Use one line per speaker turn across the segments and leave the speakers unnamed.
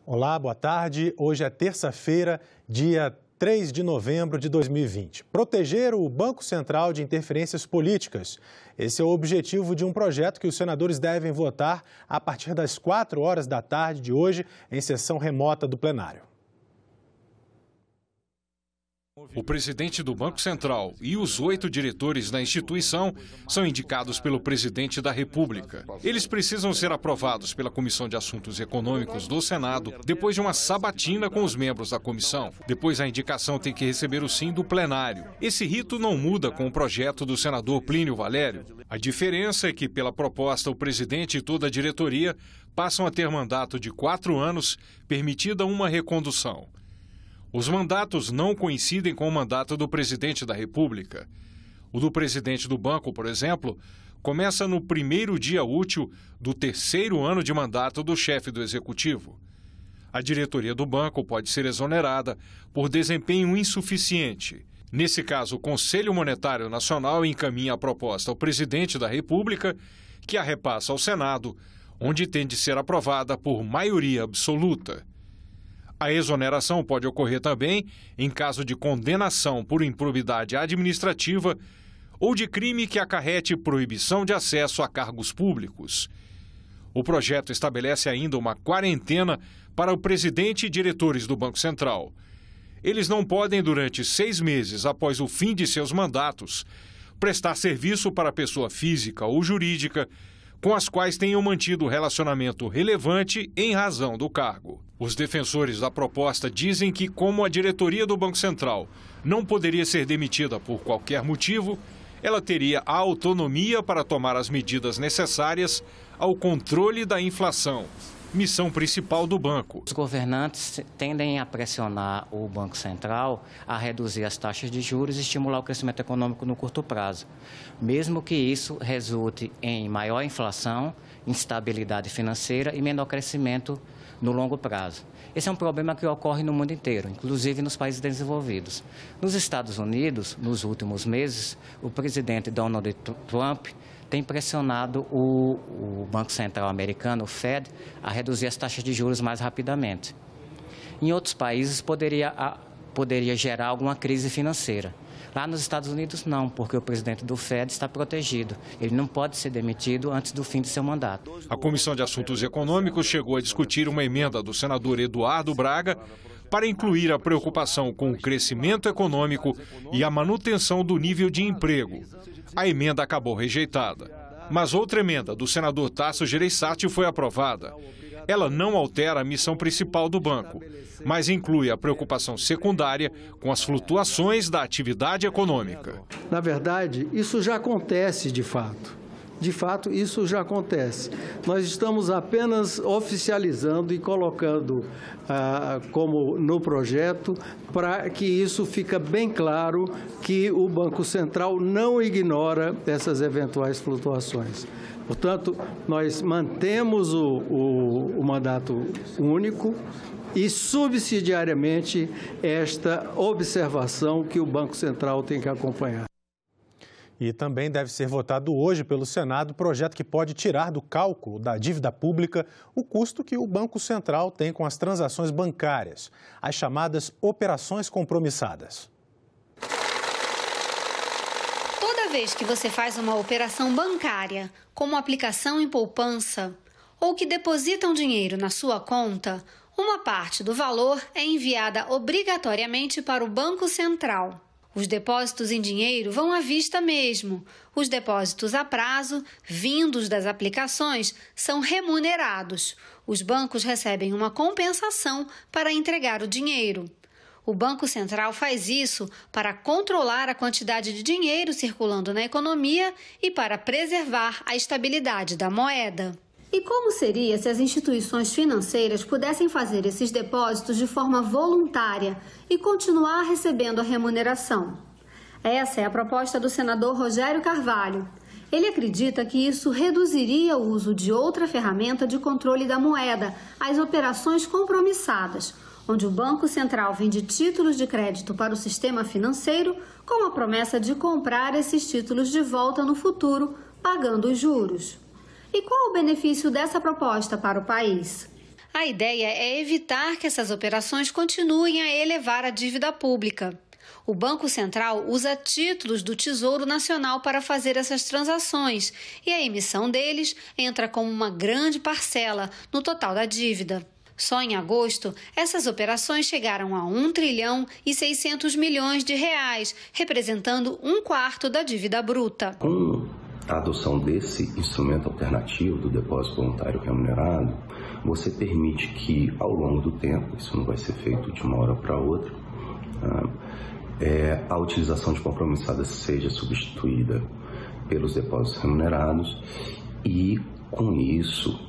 Olá, boa tarde. Hoje é terça-feira, dia 3 de novembro de 2020. Proteger o Banco Central de interferências políticas. Esse é o objetivo de um projeto que os senadores devem votar a partir das 4 horas da tarde de hoje, em sessão remota do plenário.
O presidente do Banco Central e os 8 diretores da instituição são indicados pelo presidente da República. Eles precisam ser aprovados pela Comissão de Assuntos Econômicos do Senado depois de uma sabatina com os membros da comissão. Depois a indicação tem que receber o sim do plenário. Esse rito não muda com o projeto do senador Plínio Valério. A diferença é que, pela proposta, o presidente e toda a diretoria passam a ter mandato de 4 anos, permitida uma recondução. Os mandatos não coincidem com o mandato do presidente da República. O do presidente do banco, por exemplo, começa no primeiro dia útil do 3º ano de mandato do chefe do executivo. A diretoria do banco pode ser exonerada por desempenho insuficiente. Nesse caso, o Conselho Monetário Nacional encaminha a proposta ao presidente da República, que a repassa ao Senado, onde tem de ser aprovada por maioria absoluta. A exoneração pode ocorrer também em caso de condenação por improbidade administrativa ou de crime que acarrete proibição de acesso a cargos públicos. O projeto estabelece ainda uma quarentena para o presidente e diretores do Banco Central. Eles não podem, durante 6 meses após o fim de seus mandatos, prestar serviço para pessoa física ou jurídica com as quais tenham mantido relacionamento relevante em razão do cargo. Os defensores da proposta dizem que, como a diretoria do Banco Central não poderia ser demitida por qualquer motivo, ela teria a autonomia para tomar as medidas necessárias ao controle da inflação, missão principal do banco.
Os governantes tendem a pressionar o Banco Central a reduzir as taxas de juros e estimular o crescimento econômico no curto prazo, mesmo que isso resulte em maior inflação, instabilidade financeira e menor crescimento no longo prazo. Esse é um problema que ocorre no mundo inteiro, inclusive nos países desenvolvidos. Nos Estados Unidos, nos últimos meses, o presidente Donald Trump tem pressionado o Banco Central americano, o Fed, a reduzir as taxas de juros mais rapidamente. Em outros países, poderia gerar alguma crise financeira. Lá nos Estados Unidos, não, porque o presidente do Fed está protegido. Ele não pode ser demitido antes do fim de seu mandato.
A Comissão de Assuntos Econômicos chegou a discutir uma emenda do senador Eduardo Braga para incluir a preocupação com o crescimento econômico e a manutenção do nível de emprego. A emenda acabou rejeitada. Mas outra emenda do senador Tasso Gereissati foi aprovada. Ela não altera a missão principal do banco, mas inclui a preocupação secundária com as flutuações da atividade econômica.
Na verdade, isso já acontece de fato. De fato, isso já acontece. Nós estamos apenas oficializando e colocando como no projeto para que isso fique bem claro que o Banco Central não ignora essas eventuais flutuações. Portanto, nós mantemos o mandato único e, subsidiariamente, esta observação que o Banco Central tem que acompanhar.
E também deve ser votado hoje pelo Senado o projeto que pode tirar do cálculo da dívida pública o custo que o Banco Central tem com as transações bancárias, as chamadas operações compromissadas.
Toda vez que você faz uma operação bancária, como aplicação em poupança, ou que depositam dinheiro na sua conta, uma parte do valor é enviada obrigatoriamente para o Banco Central. Os depósitos em dinheiro vão à vista mesmo. Os depósitos a prazo, vindos das aplicações, são remunerados. Os bancos recebem uma compensação para entregar o dinheiro. O Banco Central faz isso para controlar a quantidade de dinheiro circulando na economia e para preservar a estabilidade da moeda. E como seria se as instituições financeiras pudessem fazer esses depósitos de forma voluntária e continuar recebendo a remuneração? Essa é a proposta do senador Rogério Carvalho. Ele acredita que isso reduziria o uso de outra ferramenta de controle da moeda, as operações compromissadas, onde o Banco Central vende títulos de crédito para o sistema financeiro com a promessa de comprar esses títulos de volta no futuro, pagando os juros. E qual o benefício dessa proposta para o país? A ideia é evitar que essas operações continuem a elevar a dívida pública. O Banco Central usa títulos do Tesouro Nacional para fazer essas transações e a emissão deles entra como uma grande parcela no total da dívida. Só em agosto, essas operações chegaram a 1 trilhão e 600 milhões de reais, representando 1/4 da dívida bruta.
Com a adoção desse instrumento alternativo do depósito voluntário remunerado, você permite que, ao longo do tempo, isso não vai ser feito de uma hora para outra, a utilização de compromissadas seja substituída pelos depósitos remunerados e, com isso,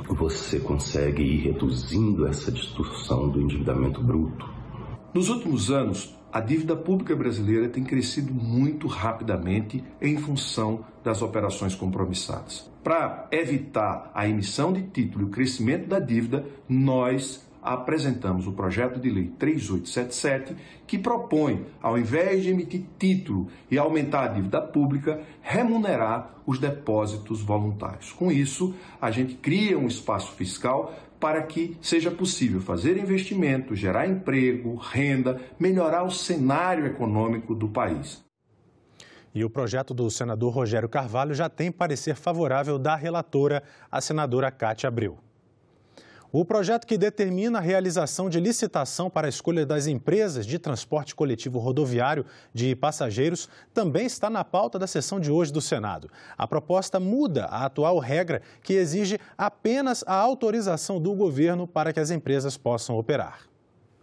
você consegue ir reduzindo essa distorção do endividamento bruto.
Nos últimos anos, a dívida pública brasileira tem crescido muito rapidamente em função das operações compromissadas. Para evitar a emissão de título e o crescimento da dívida, nós apresentamos o projeto de lei 3877, que propõe, ao invés de emitir título e aumentar a dívida pública, remunerar os depósitos voluntários. Com isso, a gente cria um espaço fiscal para que seja possível fazer investimento, gerar emprego, renda, melhorar o cenário econômico do país.
E o projeto do senador Rogério Carvalho já tem parecer favorável da relatora, a senadora Cátia Abreu. O projeto que determina a realização de licitação para a escolha das empresas de transporte coletivo rodoviário de passageiros também está na pauta da sessão de hoje do Senado. A proposta muda a atual regra que exige apenas a autorização do governo para que as empresas possam operar.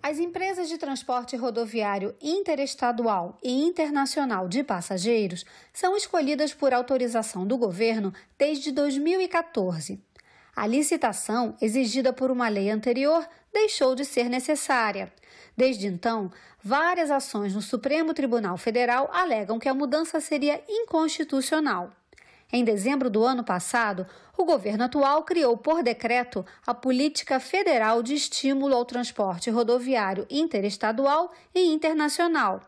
As empresas de transporte rodoviário interestadual e internacional de passageiros são escolhidas por autorização do governo desde 2014. A licitação, exigida por uma lei anterior, deixou de ser necessária. Desde então, várias ações no Supremo Tribunal Federal alegam que a mudança seria inconstitucional. Em dezembro do ano passado, o governo atual criou por decreto a Política Federal de Estímulo ao Transporte Rodoviário Interestadual e Internacional.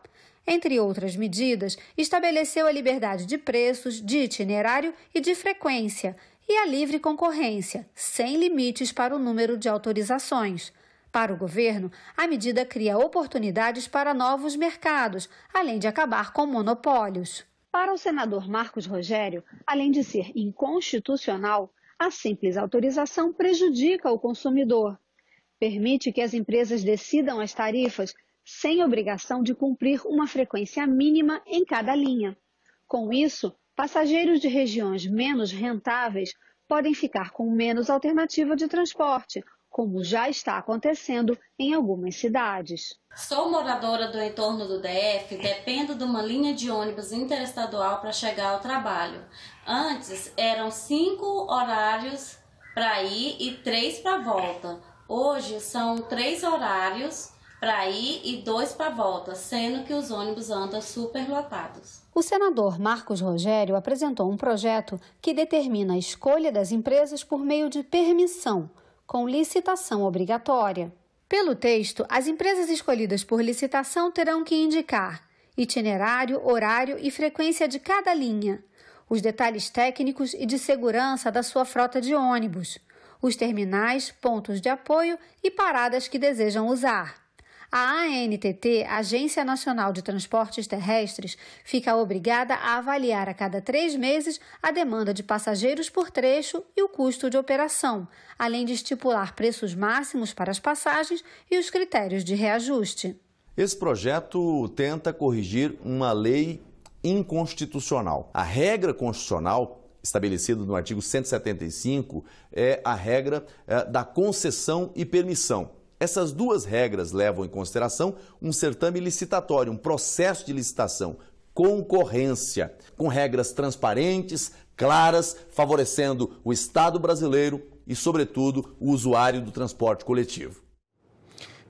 Entre outras medidas, estabeleceu a liberdade de preços, de itinerário e de frequência, e a livre concorrência, sem limites para o número de autorizações. Para o governo, a medida cria oportunidades para novos mercados, além de acabar com monopólios. Para o senador Marcos Rogério, além de ser inconstitucional, a simples autorização prejudica o consumidor. Permite que as empresas decidam as tarifas sem obrigação de cumprir uma frequência mínima em cada linha. Com isso, passageiros de regiões menos rentáveis podem ficar com menos alternativa de transporte, como já está acontecendo em algumas cidades.
Sou moradora do entorno do DF, dependo de uma linha de ônibus interestadual para chegar ao trabalho. Antes eram 5 horários para ir e 3 para volta. Hoje são 3 horários para ir e 2 para volta, sendo que os ônibus andam superlotados.
O senador Marcos Rogério apresentou um projeto que determina a escolha das empresas por meio de permissão, com licitação obrigatória. Pelo texto, as empresas escolhidas por licitação terão que indicar itinerário, horário e frequência de cada linha, os detalhes técnicos e de segurança da sua frota de ônibus, os terminais, pontos de apoio e paradas que desejam usar. A ANTT, Agência Nacional de Transportes Terrestres, fica obrigada a avaliar a cada 3 meses a demanda de passageiros por trecho e o custo de operação, além de estipular preços máximos para as passagens e os critérios de reajuste.
Esse projeto tenta corrigir uma lei inconstitucional. A regra constitucional estabelecida no artigo 175 é a regra da concessão e permissão. Essas duas regras levam em consideração um certame licitatório, um processo de licitação, concorrência, com regras transparentes, claras, favorecendo o Estado brasileiro e, sobretudo, o usuário do transporte coletivo.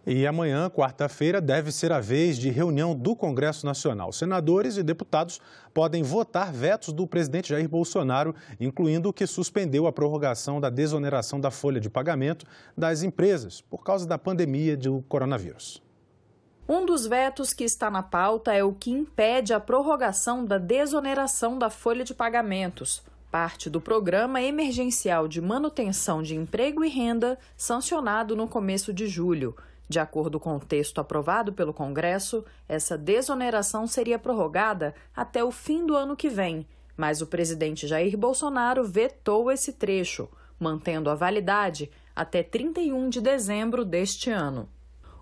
E amanhã, quarta-feira, deve ser a vez de reunião do Congresso Nacional. Senadores e deputados podem votar vetos do presidente Jair Bolsonaro, incluindo o que suspendeu a prorrogação da desoneração da folha de pagamento das empresas por causa da pandemia do coronavírus.
Um dos vetos que está na pauta é o que impede a prorrogação da desoneração da folha de pagamentos. parte do Programa Emergencial de Manutenção de Emprego e Renda, sancionado no começo de julho. De acordo com o texto aprovado pelo Congresso, essa desoneração seria prorrogada até o fim do ano que vem, mas o presidente Jair Bolsonaro vetou esse trecho, mantendo a validade até 31 de dezembro deste ano.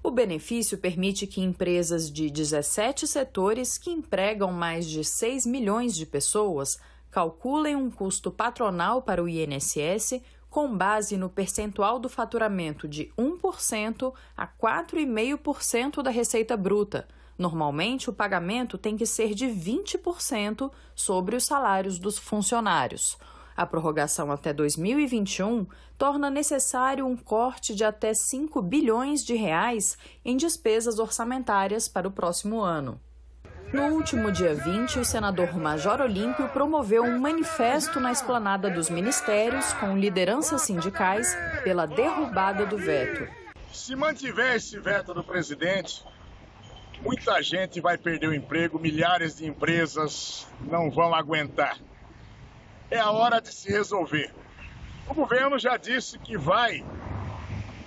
O benefício permite que empresas de 17 setores que empregam mais de 6 milhões de pessoas calculem um custo patronal para o INSS com base no percentual do faturamento de 1% a 4,5% da receita bruta. Normalmente, o pagamento tem que ser de 20% sobre os salários dos funcionários. A prorrogação até 2021 torna necessário um corte de até 5 bilhões de reais em despesas orçamentárias para o próximo ano. No último dia 20, o senador Major Olímpio promoveu um manifesto na esplanada dos ministérios com lideranças sindicais pela derrubada do veto.
Se mantiver esse veto do presidente, muita gente vai perder o emprego, milhares de empresas não vão aguentar. É a hora de se resolver. O governo já disse que vai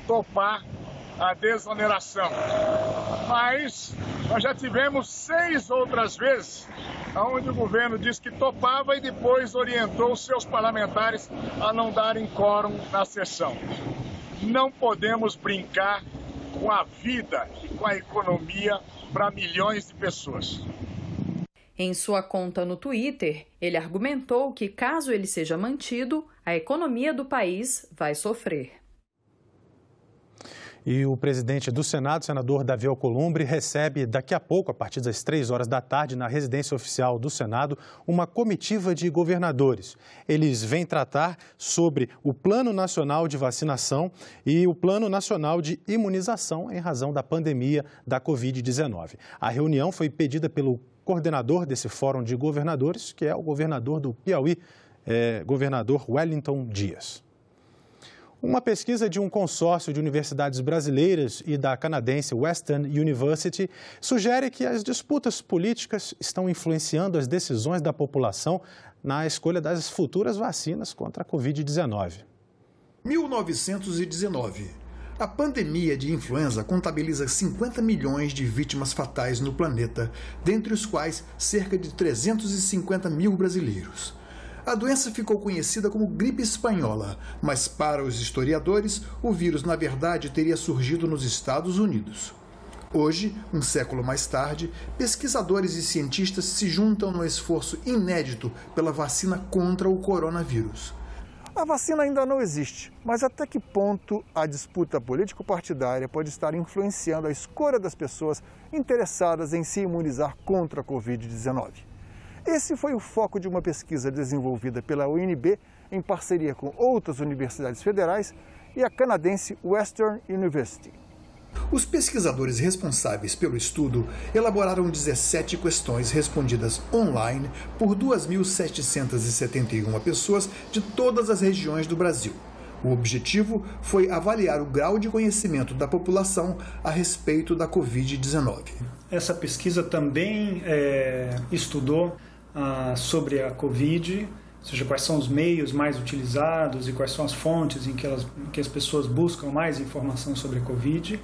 topar a desoneração, mas nós já tivemos 6 outras vezes onde o governo disse que topava e depois orientou os seus parlamentares a não darem quórum na sessão. Não podemos brincar com a vida e com a economia para milhões de pessoas.
Em sua conta no Twitter, ele argumentou que, caso ele seja mantido, a economia do país vai sofrer.
E o presidente do Senado, senador Davi Alcolumbre, recebe daqui a pouco, a partir das 3 horas da tarde, na residência oficial do Senado, uma comitiva de governadores. Eles vêm tratar sobre o Plano Nacional de Vacinação e o Plano Nacional de Imunização em razão da pandemia da Covid-19. A reunião foi pedida pelo coordenador desse Fórum de Governadores, que é o governador do Piauí, governador Wellington Dias. Uma pesquisa de um consórcio de universidades brasileiras e da canadense Western University sugere que as disputas políticas estão influenciando as decisões da população na escolha das futuras vacinas contra a Covid-19.
1919. A pandemia de influenza contabiliza 50 milhões de vítimas fatais no planeta, dentre os quais cerca de 350 mil brasileiros. A doença ficou conhecida como gripe espanhola, mas para os historiadores, o vírus na verdade teria surgido nos Estados Unidos. Hoje, um século mais tarde, pesquisadores e cientistas se juntam no esforço inédito pela vacina contra o coronavírus. A vacina ainda não existe, mas até que ponto a disputa político-partidária pode estar influenciando a escolha das pessoas interessadas em se imunizar contra a Covid-19? Esse foi o foco de uma pesquisa desenvolvida pela UNB em parceria com outras universidades federais e a canadense Western University. Os pesquisadores responsáveis pelo estudo elaboraram 17 questões respondidas online por 2.771 pessoas de todas as regiões do Brasil. O objetivo foi avaliar o grau de conhecimento da população a respeito da Covid-19.
Essa pesquisa também estudou sobre a Covid, ou seja, quais são os meios mais utilizados e quais são as fontes em que as pessoas buscam mais informação sobre a Covid.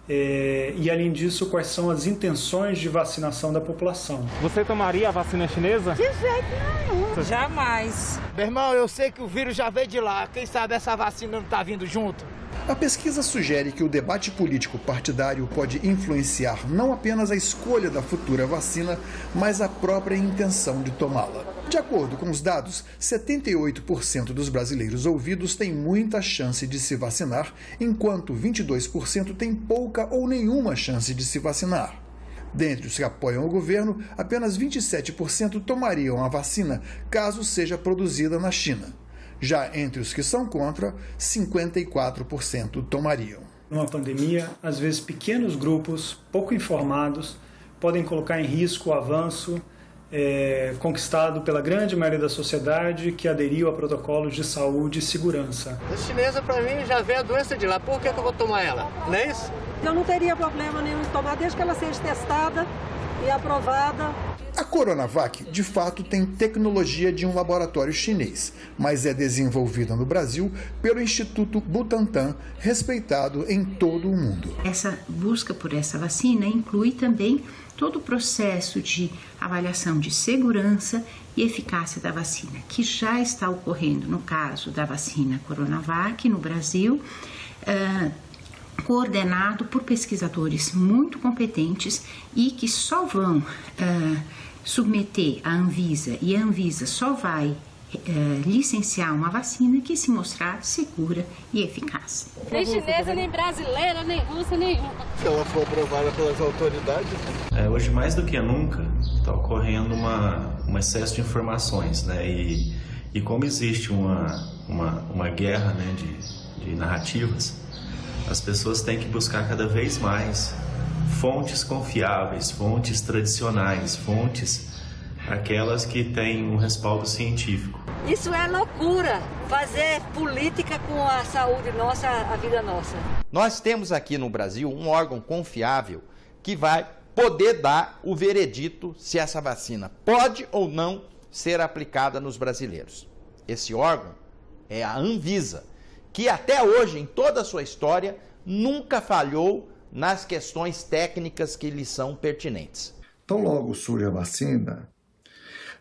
E, além disso, quais são as intenções de vacinação da população.
Você tomaria a vacina chinesa?
De jeito nenhum. Jamais.
Meu irmão, eu sei que o vírus já veio de lá. Quem sabe essa vacina não está vindo junto?
A pesquisa sugere que o debate político partidário pode influenciar não apenas a escolha da futura vacina, mas a própria intenção de tomá-la. De acordo com os dados, 78% dos brasileiros ouvidos têm muita chance de se vacinar, enquanto 22% têm pouca ou nenhuma chance de se vacinar. Dentre os que apoiam o governo, apenas 27% tomariam a vacina caso seja produzida na China. Já entre os que são contra, 54% tomariam.
Numa pandemia, às vezes pequenos grupos, pouco informados, podem colocar em risco o avanço conquistado pela grande maioria da sociedade que aderiu a protocolos de saúde e segurança.
A chinesa, para mim, já veio a doença de lá. Por que eu vou tomar ela? Não é isso?
Eu não teria problema nenhum em tomar, desde que ela seja testada e aprovada.
A Coronavac, de fato, tem tecnologia de um laboratório chinês, mas é desenvolvida no Brasil pelo Instituto Butantan, respeitado em todo o mundo.
Essa busca por essa vacina inclui também todo o processo de avaliação de segurança e eficácia da vacina, que já está ocorrendo no caso da vacina Coronavac no Brasil, coordenado por pesquisadores muito competentes e que só vão submeter à Anvisa, e a Anvisa só vai licenciar uma vacina que se mostrar segura e eficaz.
Nem chinesa, nem brasileira, nem russa, nenhuma.
Se ela for aprovada pelas autoridades?
Hoje, mais do que nunca, está ocorrendo um excesso de informações, né? E como existe uma guerra, né, de narrativas, as pessoas têm que buscar cada vez mais fontes confiáveis, fontes tradicionais, fontes aquelas que têm um respaldo científico.
Isso é loucura, fazer política com a saúde nossa, a vida nossa.
Nós temos aqui no Brasil um órgão confiável que vai poder dar o veredito se essa vacina pode ou não ser aplicada nos brasileiros. Esse órgão é a Anvisa, que até hoje, em toda a sua história, nunca falhou nas questões técnicas que lhe são pertinentes.
Tão logo surge a vacina,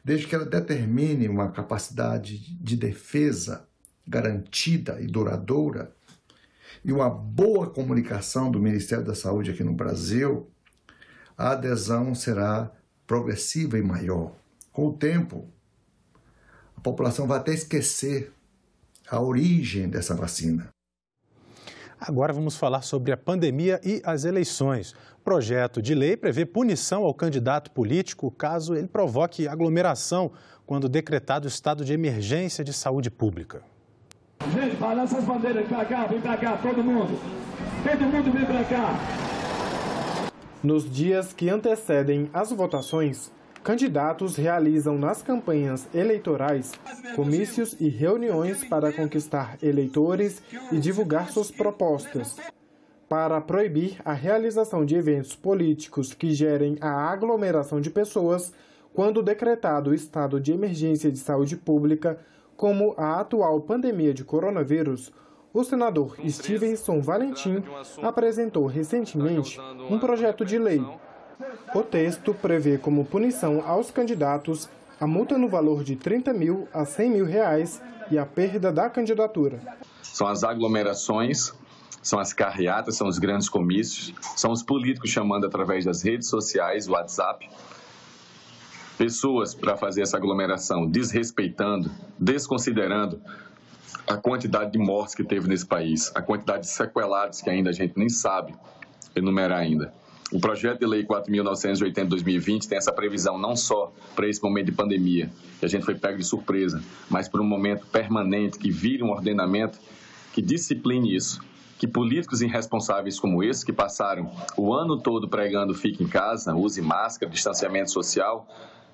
desde que ela determine uma capacidade de defesa garantida e duradoura e uma boa comunicação do Ministério da Saúde aqui no Brasil, a adesão será progressiva e maior. Com o tempo, a população vai até esquecer a origem dessa vacina.
Agora vamos falar sobre a pandemia e as eleições. O projeto de lei prevê punição ao candidato político caso ele provoque aglomeração quando decretado estado de emergência de saúde pública.
Gente, balança as bandeiras pra cá, vem pra cá, todo mundo. Todo mundo vem pra cá.
Nos dias que antecedem as votações, candidatos realizam nas campanhas eleitorais comícios e reuniões para conquistar eleitores e divulgar suas propostas. Para proibir a realização de eventos políticos que gerem a aglomeração de pessoas, quando decretado o estado de emergência de saúde pública, como a atual pandemia de coronavírus, o senador Stevenson Valentim apresentou recentemente um projeto de lei. O texto prevê como punição aos candidatos a multa no valor de R$30 mil a R$100 mil e a perda da candidatura.
São as aglomerações, são as carreatas, são os grandes comícios, são os políticos chamando através das redes sociais, WhatsApp, pessoas para fazer essa aglomeração, desrespeitando, desconsiderando a quantidade de mortes que teve nesse país, a quantidade de sequelados que ainda a gente nem sabe enumerar ainda. O projeto de lei 4.980 de 2020 tem essa previsão não só para esse momento de pandemia, que a gente foi pego de surpresa, mas por um momento permanente, que vire um ordenamento que discipline isso, que políticos irresponsáveis como esse, que passaram o ano todo pregando fique em casa, use máscara, distanciamento social,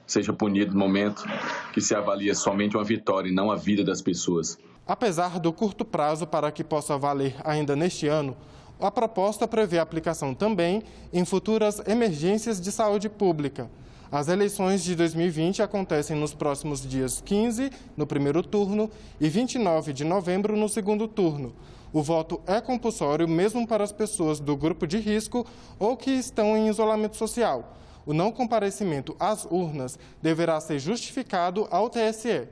seja punido no momento que se avalia somente uma vitória e não a vida das pessoas.
Apesar do curto prazo para que possa valer ainda neste ano, a proposta prevê a aplicação também em futuras emergências de saúde pública. As eleições de 2020 acontecem nos próximos dias 15, no primeiro turno, e 29 de novembro, no segundo turno. O voto é compulsório mesmo para as pessoas do grupo de risco ou que estão em isolamento social. O não comparecimento às urnas deverá ser justificado ao TSE.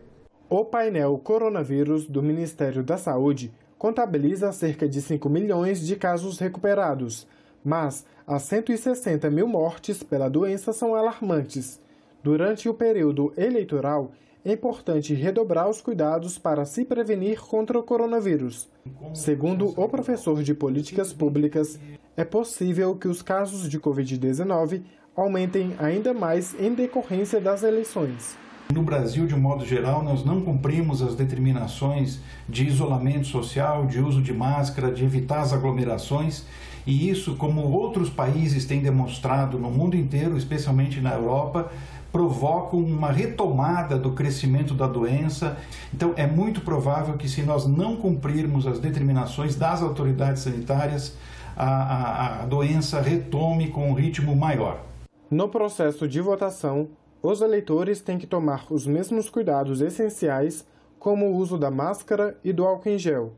O painel Coronavírus do Ministério da Saúde contabiliza cerca de 5 milhões de casos recuperados, mas as 160 mil mortes pela doença são alarmantes. Durante o período eleitoral, é importante redobrar os cuidados para se prevenir contra o coronavírus. Segundo o professor de Políticas Públicas, é possível que os casos de Covid-19 aumentem ainda mais em decorrência das eleições.
No Brasil, de modo geral, nós não cumprimos as determinações de isolamento social, de uso de máscara, de evitar as aglomerações. E isso, como outros países têm demonstrado no mundo inteiro, especialmente na Europa, provoca uma retomada do crescimento da doença. Então, é muito provável que, se nós não cumprirmos as determinações das autoridades sanitárias, a doença retome com um ritmo maior.
No processo de votação, Os eleitores têm que tomar os mesmos cuidados essenciais, como o uso da máscara e do álcool em gel.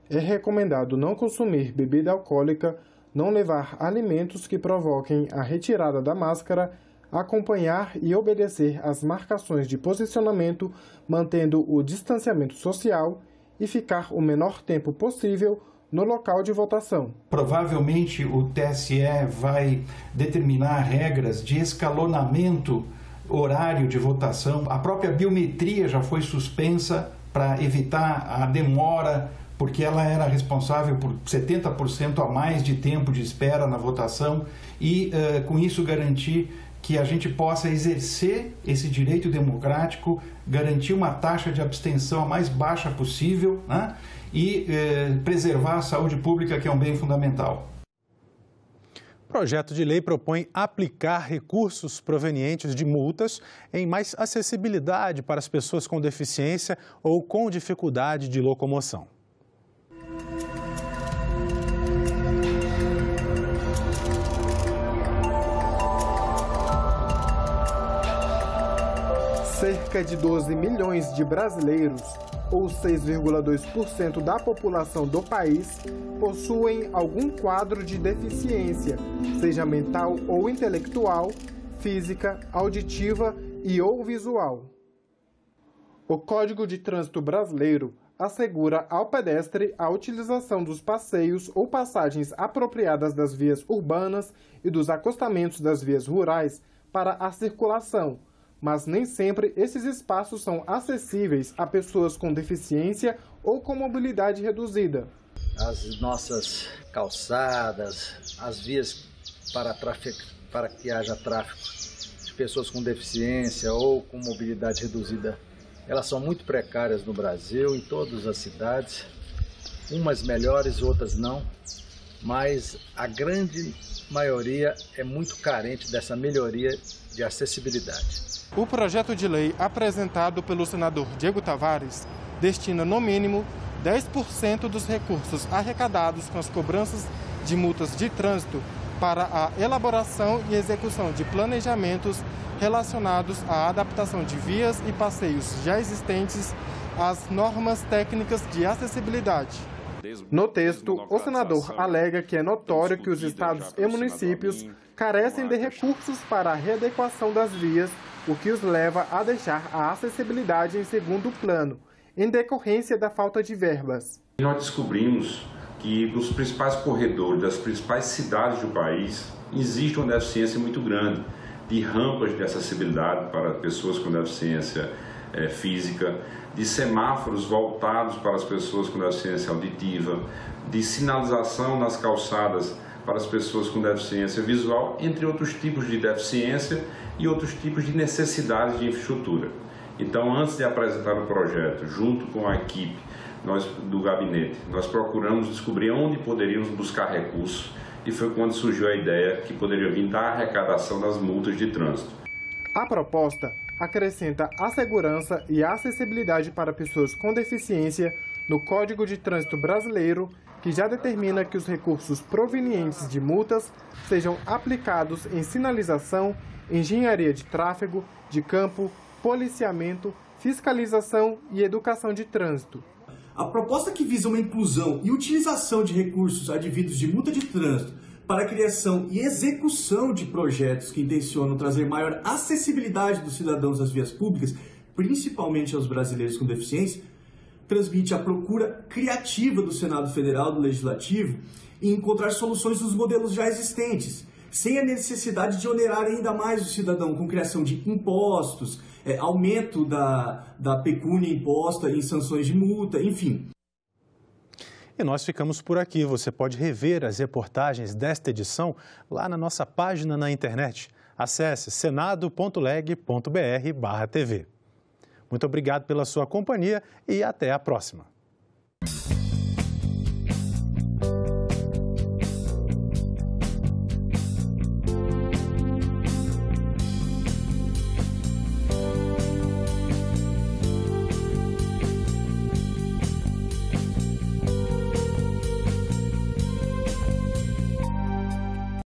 É recomendado não consumir bebida alcoólica, não levar alimentos que provoquem a retirada da máscara, acompanhar e obedecer às marcações de posicionamento, mantendo o distanciamento social e ficar o menor tempo possível no local de votação.
Provavelmente o TSE vai determinar regras de escalonamento horário de votação. A própria biometria já foi suspensa para evitar a demora, porque ela era responsável por 70% a mais de tempo de espera na votação e, com isso, garantir que a gente possa exercer esse direito democrático, garantir uma taxa de abstenção a mais baixa possível, né? E preservar a saúde pública, que é um bem fundamental.
O projeto de lei propõe aplicar recursos provenientes de multas em mais acessibilidade para as pessoas com deficiência ou com dificuldade de locomoção.
Cerca de 12 milhões de brasileiros, ou 6,2% da população do país, possuem algum quadro de deficiência, seja mental ou intelectual, física, auditiva e ou visual. O Código de Trânsito Brasileiro assegura ao pedestre a utilização dos passeios ou passagens apropriadas das vias urbanas e dos acostamentos das vias rurais para a circulação, mas nem sempre esses espaços são acessíveis a pessoas com deficiência ou com mobilidade reduzida.
As nossas calçadas, as vias para que haja tráfego de pessoas com deficiência ou com mobilidade reduzida, elas são muito precárias no Brasil, em todas as cidades, umas melhores, outras não, mas a grande maioria é muito carente dessa melhoria de acessibilidade.
O projeto de lei apresentado pelo senador Diego Tavares destina, no mínimo, 10% dos recursos arrecadados com as cobranças de multas de trânsito para a elaboração e execução de planejamentos relacionados à adaptação de vias e passeios já existentes às normas técnicas de acessibilidade. No texto, o senador alega que é notório que os estados e municípios carecem de recursos para a readequação das vias, o que os leva a deixar a acessibilidade em segundo plano, em decorrência da falta de verbas.
Nós descobrimos que nos principais corredores das principais cidades do país existe uma deficiência muito grande de rampas de acessibilidade para pessoas com deficiência física, de semáforos voltados para as pessoas com deficiência auditiva, de sinalização nas calçadas para as pessoas com deficiência visual, entre outros tipos de deficiência e outros tipos de necessidades de infraestrutura. Então, antes de apresentar o projeto, junto com a equipe do gabinete, nós procuramos descobrir onde poderíamos buscar recursos e foi quando surgiu a ideia que poderia vir da arrecadação das multas de trânsito.
A proposta acrescenta a segurança e a acessibilidade para pessoas com deficiência no Código de Trânsito Brasileiro, que já determina que os recursos provenientes de multas sejam aplicados em sinalização, engenharia de tráfego, de campo, policiamento, fiscalização e educação de trânsito.
A proposta que visa uma inclusão e utilização de recursos advindos de multa de trânsito para a criação e execução de projetos que intencionam trazer maior acessibilidade dos cidadãos às vias públicas, principalmente aos brasileiros com deficiência, transmite a procura criativa do Senado Federal, do Legislativo, em encontrar soluções nos modelos já existentes, sem a necessidade de onerar ainda mais o cidadão com criação de impostos, aumento da pecúnia imposta em sanções de multa, enfim.
E nós ficamos por aqui. Você pode rever as reportagens desta edição lá na nossa página na internet. Acesse senado.leg.br/tv. Muito obrigado pela sua companhia e até a próxima.